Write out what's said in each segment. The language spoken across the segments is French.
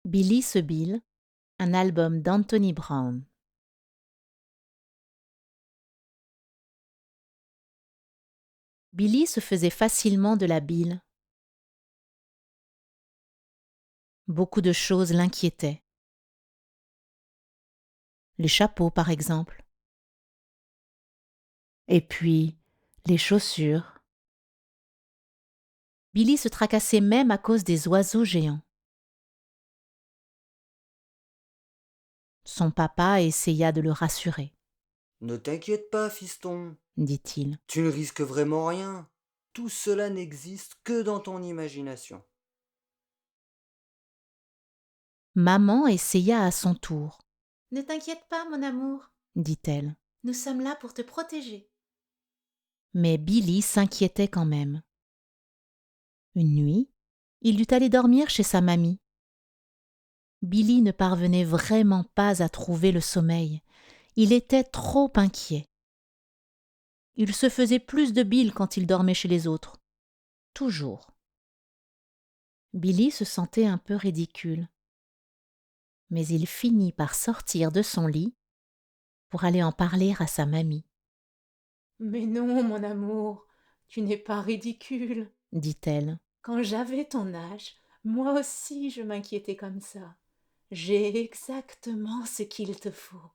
Billy se Bill, un album d'Anthony Brown. Billy se faisait facilement de la bile. Beaucoup de choses l'inquiétaient. Les chapeaux, par exemple. Et puis, les chaussures. Billy se tracassait même à cause des oiseaux géants. Son papa essaya de le rassurer. Ne t'inquiète pas, fiston, Dit-il. tu ne risques vraiment rien. Tout cela n'existe que dans ton imagination. Maman essaya à son tour. Ne t'inquiète pas, mon amour, dit-elle. Nous sommes là pour te protéger. Mais Billy s'inquiétait quand même. Une nuit, il dut aller dormir chez sa mamie. Billy ne parvenait vraiment pas à trouver le sommeil. Il était trop inquiet. Il se faisait plus de bile quand il dormait chez les autres. Toujours. Billy se sentait un peu ridicule. Mais il finit par sortir de son lit pour aller en parler à sa mamie. « Mais non, mon amour, tu n'es pas ridicule, dit-elle. Quand j'avais ton âge, moi aussi je m'inquiétais comme ça. J'ai exactement ce qu'il te faut. »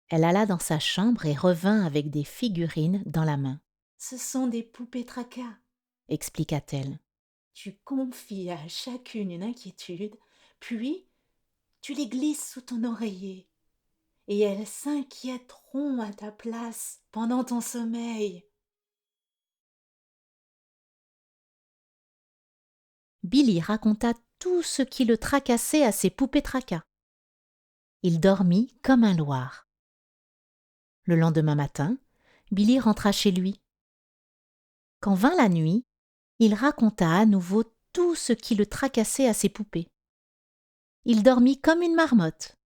Elle alla dans sa chambre et revint avec des figurines dans la main. « Ce sont des poupées tracas. » expliqua-t-elle. Tu confies à chacune une inquiétude, puis tu les glisses sous ton oreiller. Et elles s'inquiéteront à ta place pendant ton sommeil. Billy raconta tout ce qui le tracassait à ses poupées tracas. Il dormit comme un loir. Le lendemain matin, Billy rentra chez lui. Quand vint la nuit, il raconta à nouveau tout ce qui le tracassait à ses poupées. Il dormit comme une marmotte.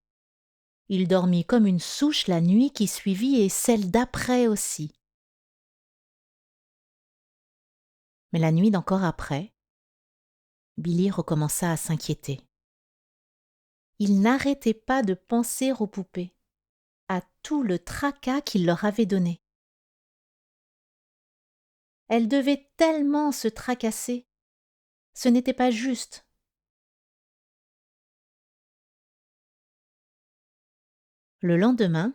Il dormit comme une souche la nuit qui suivit et celle d'après aussi. Mais la nuit d'encore après, Billy recommença à s'inquiéter. Il n'arrêtait pas de penser aux poupées, à tout le tracas qu'il leur avait donné. Elles devaient tellement se tracasser. Ce n'était pas juste. Le lendemain,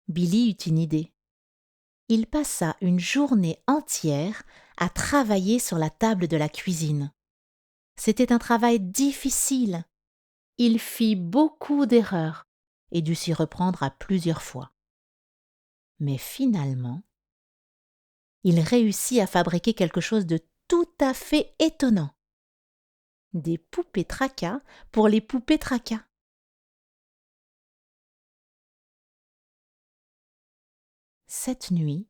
Billy eut une idée. Il passa une journée entière à travailler sur la table de la cuisine. C'était un travail difficile. Il fit beaucoup d'erreurs et dut s'y reprendre à plusieurs fois. Mais finalement, il réussit à fabriquer quelque chose de tout à fait étonnant. Des poupées tracas pour les poupées tracas. Cette nuit,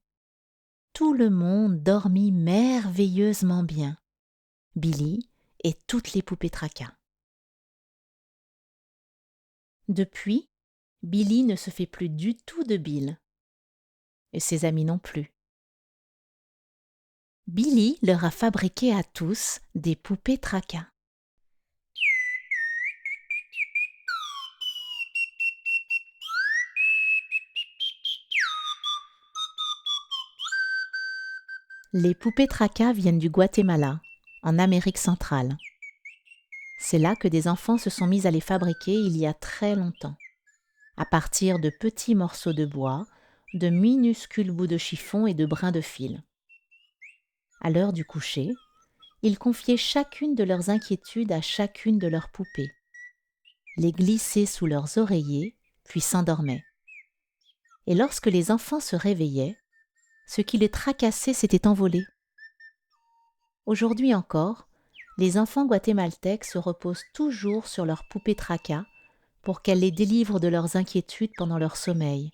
tout le monde dormit merveilleusement bien. Billy et toutes les poupées tracas. Depuis, Billy ne se fait plus du tout de bile. Et ses amis non plus. Billy leur a fabriqué à tous des poupées tracas. Les poupées tracas viennent du Guatemala, en Amérique centrale. C'est là que des enfants se sont mis à les fabriquer il y a très longtemps, à partir de petits morceaux de bois, de minuscules bouts de chiffon et de brins de fil. À l'heure du coucher, ils confiaient chacune de leurs inquiétudes à chacune de leurs poupées, les glissaient sous leurs oreillers, puis s'endormaient. Et lorsque les enfants se réveillaient, ce qui les tracassait s'était envolé. Aujourd'hui encore, les enfants guatémaltèques se reposent toujours sur leurs poupées tracas pour qu'elles les délivrent de leurs inquiétudes pendant leur sommeil.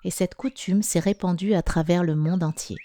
Et cette coutume s'est répandue à travers le monde entier.